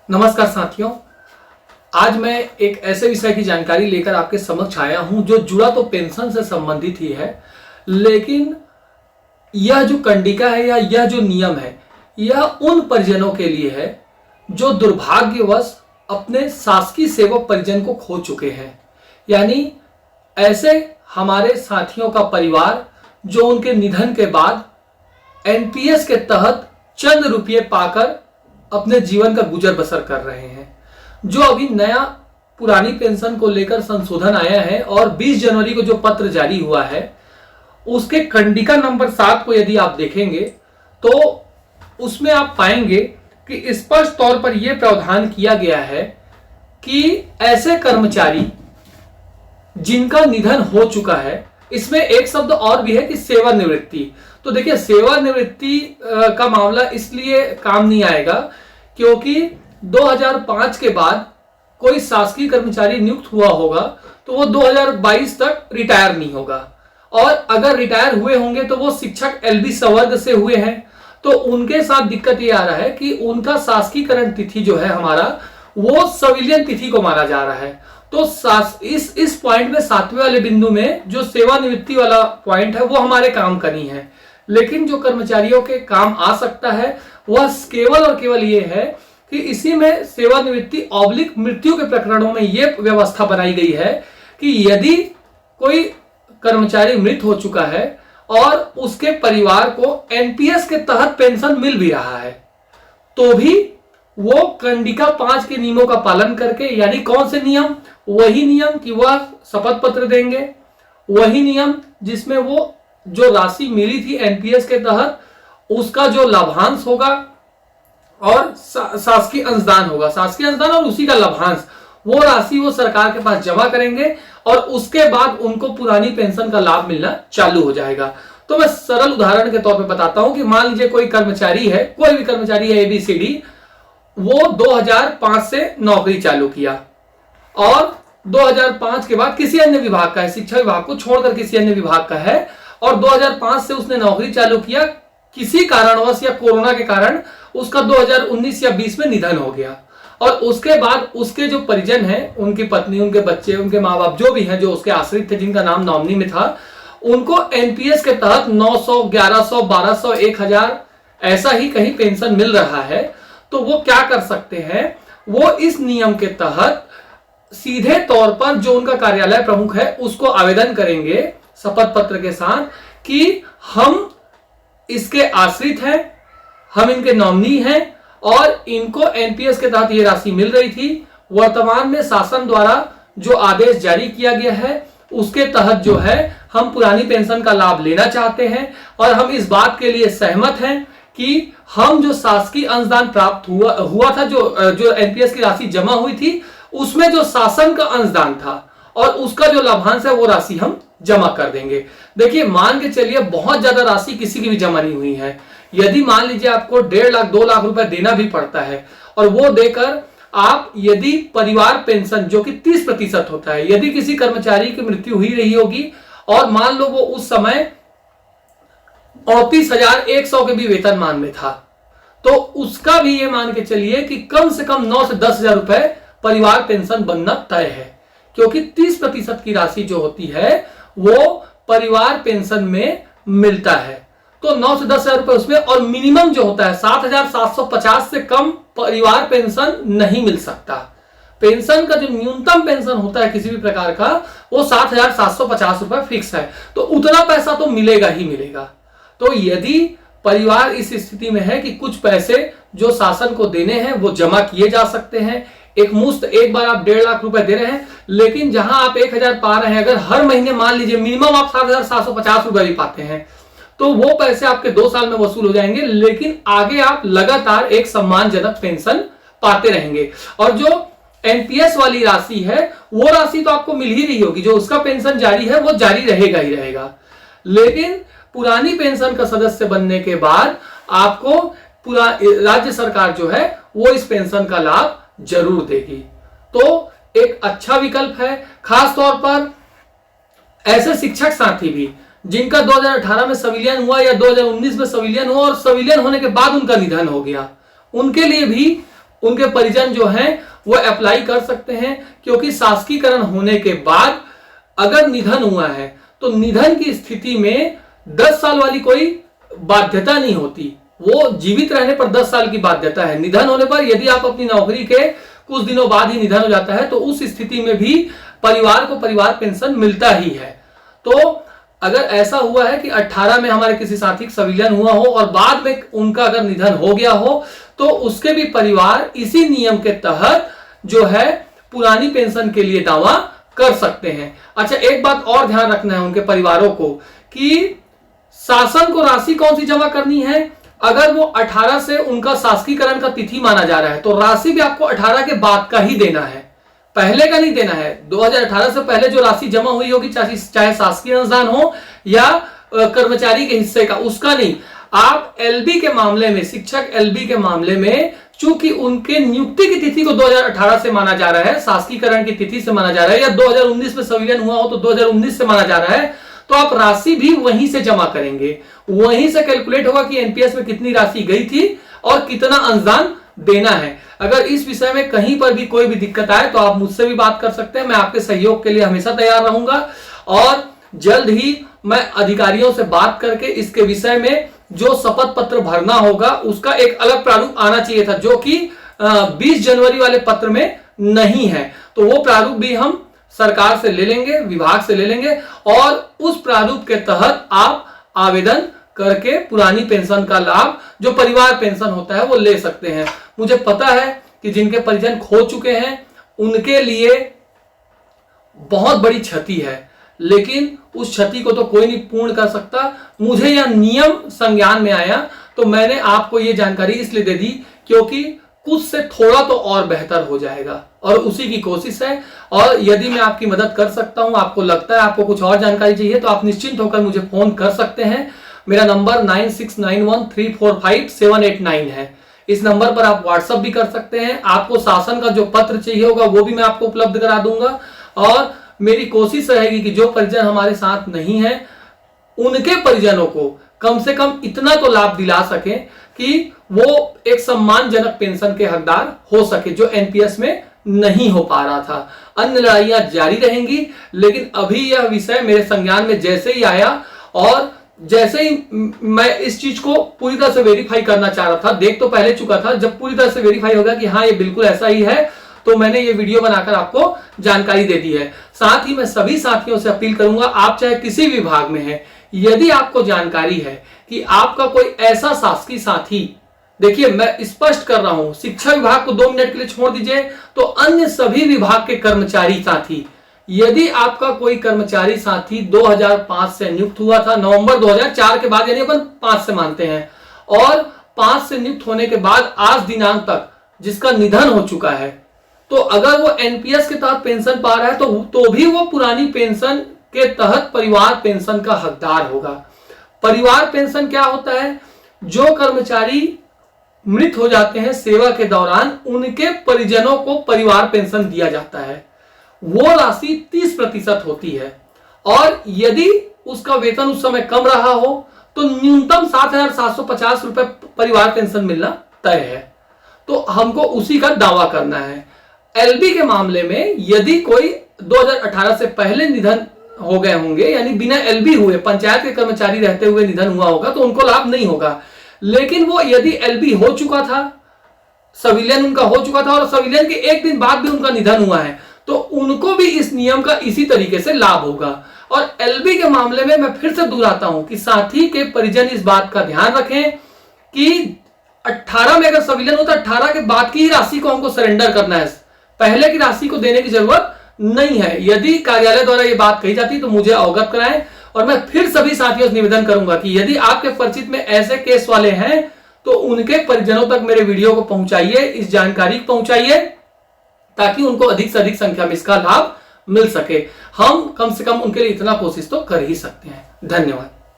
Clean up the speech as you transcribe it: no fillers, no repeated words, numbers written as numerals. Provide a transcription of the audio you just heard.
नमस्कार साथियों। आज मैं एक ऐसे विषय की जानकारी लेकर आपके समक्ष आया हूं जो जुड़ा तो पेंशन से संबंधित ही है, लेकिन यह जो कंडिका है या यह जो नियम है यह उन परिजनों के लिए है जो दुर्भाग्यवश अपने शासकीय सेवक परिजन को खो चुके हैं। यानी ऐसे हमारे साथियों का परिवार जो उनके निधन के बाद एनपीएस के तहत चंद रुपये पाकर अपने जीवन का गुजर बसर कर रहे हैं। जो अभी नया पुरानी पेंशन को लेकर संशोधन आया है और 20 जनवरी को जो पत्र जारी हुआ है उसके खंडिका नंबर 7 को यदि आप देखेंगे तो उसमें आप पाएंगे कि स्पष्ट तौर पर यह प्रावधान किया गया है कि ऐसे कर्मचारी जिनका निधन हो चुका है, इसमें एक शब्द और भी है कि सेवानिवृत्ति। तो देखिए, सेवानिवृत्ति का मामला इसलिए काम नहीं आएगा क्योंकि 2005 के बाद कोई शासकीय कर्मचारी नियुक्त हुआ होगा तो वो 2022 तक रिटायर नहीं होगा, और अगर रिटायर हुए होंगे तो वो शिक्षक एलबी संवर्ग से हुए हैं। तो उनके साथ दिक्कत ये आ रहा है कि उनका शासकीयकरण तिथि जो है हमारा वो सिविलियन तिथि को माना जा रहा है। तो इस पॉइंट में 7वें वाले बिंदु में जो सेवानिवृत्ति वाला पॉइंट है वो हमारे काम का नहीं है, लेकिन जो कर्मचारियों के काम आ सकता है वह केवल और केवल ये है कि इसी में सेवानिवृत्ति ऑब्लिक मृत्यु के प्रकरणों में यह व्यवस्था बनाई गई है कि यदि कोई कर्मचारी मृत हो चुका है और उसके परिवार को एनपीएस के तहत पेंशन मिल भी रहा है तो भी वो कंडिका 5 के नियमों का पालन करके, यानी कौन से नियम, वही नियम कि वह शपथ पत्र देंगे, वही नियम जिसमें वो जो राशि मिली थी एनपीएस के तहत उसका जो लाभांश होगा और शासकीय अंशदान होगा, शासकीय अंशदान और उसी का लाभांश, वो राशि वो सरकार के पास जमा करेंगे और उसके बाद उनको पुरानी पेंशन का लाभ मिलना चालू हो जाएगा। तो मैं सरल उदाहरण के तौर पे बताता हूं कि मान लीजिए कोई कर्मचारी है, कोई भी कर्मचारी है एबीसीडी, वो 2005 से नौकरी चालू किया और 2005 के बाद किसी अन्य विभाग का है, शिक्षा विभाग को छोड़कर किसी अन्य विभाग का है, और 2005 से उसने नौकरी चालू किया, किसी कारणवश या कोरोना के कारण उसका 2019 या 20 में निधन हो गया, और उसके बाद उसके जो परिजन हैं, उनकी पत्नी, उनके बच्चे, उनके माँ बाप जो भी हैं, जो उसके आश्रित थे, जिनका नाम नॉमिनी में था, उनको एनपीएस के तहत 900, 1100, 1200, 1000 ऐसा ही कहीं पेंशन मिल रहा है। तो वो क्या कर सकते हैं, वो इस नियम के तहत सीधे तौर पर जो उनका कार्यालय प्रमुख है उसको आवेदन करेंगे शपथ पत्र के साथ कि हम इसके आश्रित हैं, हम इनके नॉमिनी हैं और इनको एनपीएस के तहत ये राशि मिल रही थी। वर्तमान में शासन द्वारा जो आदेश जारी किया गया है उसके तहत जो है हम पुरानी पेंशन का लाभ लेना चाहते हैं, और हम इस बात के लिए सहमत हैं कि हम जो शासकीय अंशदान प्राप्त हुआ था, जो एनपीएस की राशि जमा हुई थी, उसमें जो शासन का अंशदान था और उसका जो लाभांश है वो राशि हम जमा कर देंगे। देखिए, मान के चलिए बहुत ज्यादा राशि किसी की भी जमा नहीं हुई है, यदि मान लीजिए आपको 1.5 लाख 2 लाख रुपए देना भी पड़ता है, और वो देकर आप यदि परिवार पेंशन जो कि 30% होता है, यदि किसी कर्मचारी की मृत्यु हुई रही होगी और मान लो वो उस समय 39,100 के भी वेतनमान में था, तो उसका भी ये मान के चलिए कि कम से कम 9 से 10 हजार रुपए परिवार पेंशन बनना तय है, क्योंकि 30% की राशि जो होती है वो परिवार पेंशन में मिलता है। तो 9 से 10 हजार रुपए उसमें, और मिनिमम जो होता है 7,750 से कम परिवार पेंशन नहीं मिल सकता। पेंशन का जो न्यूनतम पेंशन होता है किसी भी प्रकार का वो 7,750 रुपए फिक्स है, तो उतना पैसा तो मिलेगा ही मिलेगा। तो यदि परिवार इस स्थिति में है कि कुछ पैसे जो शासन को देने हैं वो जमा किए जा सकते हैं, एक मुश्त एक बार आप 1.5 लाख रुपए दे रहे हैं, लेकिन जहां आप 1000 पा रहे हैं, अगर हर महीने मान लीजिए मिनिमम आप 7,750 रुपए भी पाते हैं तो वो पैसे आपके 2 साल में वसूल हो जाएंगे, लेकिन आगे आप लगातार एक सम्मानजनक पेंशन पाते रहेंगे। और जो एनपीएस वाली राशि है वो राशि तो आपको मिल ही रही होगी, जो उसका पेंशन जारी है वो जारी रहेगा ही रहेगा, लेकिन पुरानी पेंशन का सदस्य बनने के बाद आपको पूरा राज्य सरकार जो है वो इस पेंशन का लाभ जरूर देगी। तो एक अच्छा विकल्प है, खास तौर पर ऐसे शिक्षक साथी भी जिनका 2018 में सिविलियन हुआ या 2019 में सिविलियन हुआ और सिविलियन होने के बाद उनका निधन हो गया, उनके लिए भी उनके परिजन जो हैं वो अप्लाई कर सकते हैं, क्योंकि शासकीकरण होने के बाद अगर निधन हुआ है तो निधन की स्थिति में 10 साल वाली कोई बाध्यता नहीं होती, वो जीवित रहने पर 10 साल की बाध्यता है। निधन होने पर यदि आप अपनी नौकरी के कुछ दिनों बाद ही निधन हो जाता है तो उस स्थिति में भी परिवार को परिवार पेंशन मिलता ही है। तो अगर ऐसा हुआ है कि 18 में हमारे किसी साथी का संविलियन हुआ हो और बाद में उनका अगर निधन हो गया हो तो उसके भी परिवार इसी नियम के तहत जो है पुरानी पेंशन के लिए दावा कर सकते हैं। अच्छा, एक बात और ध्यान रखना है उनके परिवारों को कि शासन को राशि कौन सी जमा करनी है। अगर वो 18 से उनका शासकीकरण का तिथि माना जा रहा है तो राशि भी आपको 18 के बाद का ही देना है, पहले का नहीं देना है। 2018 से पहले जो राशि जमा हुई होगी, चाहे शासकीय अनुदान हो या कर्मचारी के हिस्से का, उसका नहीं। आप एलबी के मामले में, शिक्षक एलबी के मामले में, चूंकि उनके नियुक्ति की तिथि को 2018 से माना जा रहा है, शासकीकरण की तिथि से माना जा रहा है, या 2019 में संविलियन हुआ हो तो 2019 से माना जा रहा है, तो आप राशि भी वहीं से जमा करेंगे। वहीं से कैलकुलेट होगा कि एनपीएस में कितनी राशि गई थी और कितना अनुदान देना है। अगर इस विषय में कहीं पर भी कोई भी दिक्कत आए तो आप मुझसे भी बात कर सकते हैं, मैं आपके सहयोग के लिए हमेशा तैयार रहूंगा। और जल्द ही मैं अधिकारियों से बात करके इसके विषय में जो शपथ पत्र भरना होगा उसका एक अलग प्रारूप आना चाहिए था, जो कि 20 जनवरी वाले पत्र में नहीं है। तो वो प्रारूप भी हम सरकार से ले लेंगे, विभाग से ले लेंगे, और उस प्रारूप के तहत आप आवेदन करके पुरानी पेंशन का लाभ, जो परिवार पेंशन होता है, वो ले सकते हैं। मुझे पता है कि जिनके परिजन खो चुके हैं उनके लिए बहुत बड़ी क्षति है, लेकिन उस क्षति को तो कोई नहीं पूर्ण कर सकता। मुझे यह नियम संज्ञान में आया तो मैंने आपको यह जानकारी इसलिए दे दी क्योंकि कुछ से थोड़ा तो और बेहतर हो जाएगा, और उसी की कोशिश है। और यदि मैं आपकी मदद कर सकता हूं, आपको लगता है आपको कुछ और जानकारी चाहिए, तो आप निश्चिंत होकर मुझे फोन कर सकते हैं। मेरा नंबर 9691345789 है। इस नंबर पर आप व्हाट्सएप भी कर सकते हैं। आपको शासन का जो पत्र चाहिए होगा वो भी मैं आपको उपलब्ध करा दूंगा। और मेरी कोशिश रहेगी कि जो परिजन हमारे साथ नहीं है उनके परिजनों को कम से कम इतना तो लाभ दिला सके कि वो एक सम्मानजनक पेंशन के हकदार हो सके, जो एनपीएस में नहीं हो पा रहा था। अन्य लड़ाइयां जारी रहेंगी, लेकिन अभी यह विषय मेरे संज्ञान में जैसे ही आया और जैसे ही मैं इस चीज को पूरी तरह से वेरीफाई करना चाह रहा था, देख तो पहले चुका था, जब पूरी तरह से वेरीफाई हो गया कि हाँ ये बिल्कुल ऐसा ही है, तो मैंने ये वीडियो बनाकर आपको जानकारी दे दी है। साथ ही मैं सभी साथियों से अपील करूंगा, आप चाहे किसी विभाग में हैं, यदि आपको जानकारी है कि आपका कोई ऐसा शासकीय साथी, देखिए मैं स्पष्ट कर रहा हूं, शिक्षा विभाग को 2 मिनट के लिए छोड़ दीजिए, तो अन्य सभी विभाग के कर्मचारी साथी, यदि आपका कोई कर्मचारी साथी 2005 से नियुक्त हुआ था, नवंबर 2004 के बाद, यानी अपन 5 से मानते हैं, और 5 से नियुक्त होने के बाद आज दिनांक तक जिसका निधन हो चुका है, तो अगर वो एनपीएस के तहत पेंशन पा रहा है तो भी वो पुरानी पेंशन के तहत परिवार पेंशन का हकदार होगा। परिवार पेंशन क्या होता है? जो कर्मचारी मृत हो जाते हैं सेवा के दौरान, उनके परिजनों को परिवार पेंशन दिया जाता है। वो राशि 30% होती है, और यदि उसका वेतन उस समय कम रहा हो तो न्यूनतम 7,750 रुपए परिवार पेंशन मिलना तय है। तो हमको उसी का दावा करना है। एलबी के मामले में यदि कोई 2018 से पहले निधन हो गए होंगे, यानी बिना एलबी हुए पंचायत के कर्मचारी रहते हुए निधन हुआ होगा, तो उनको लाभ नहीं होगा। लेकिन वो यदि एलबी हो चुका था, संविलियन उनका हो चुका था, और संविलियन के एक दिन बाद भी उनका निधन हुआ है, तो उनको भी इस नियम का इसी तरीके से लाभ होगा। और एलबी के मामले में मैं फिर से दोहराता हूं कि साथी के परिजन इस बात का ध्यान रखें कि 18 में अगर संविलियन होता, 18 के बाद की ही राशि को हमको सरेंडर करना है, पहले की राशि को देने की जरूरत नहीं है। यदि कार्यालय द्वारा ये बात कही जाती तो मुझे अवगत कराएं, और मैं फिर सभी साथियों से निवेदन करूंगा कि यदि आपके परिचित में ऐसे केस वाले हैं तो उनके परिजनों तक मेरे वीडियो को पहुंचाइए, इस जानकारी को पहुंचाइए, ताकि उनको अधिक से अधिक संख्या में इसका लाभ मिल सके। हम कम से कम उनके लिए इतना कोशिश तो कर ही सकते हैं। धन्यवाद।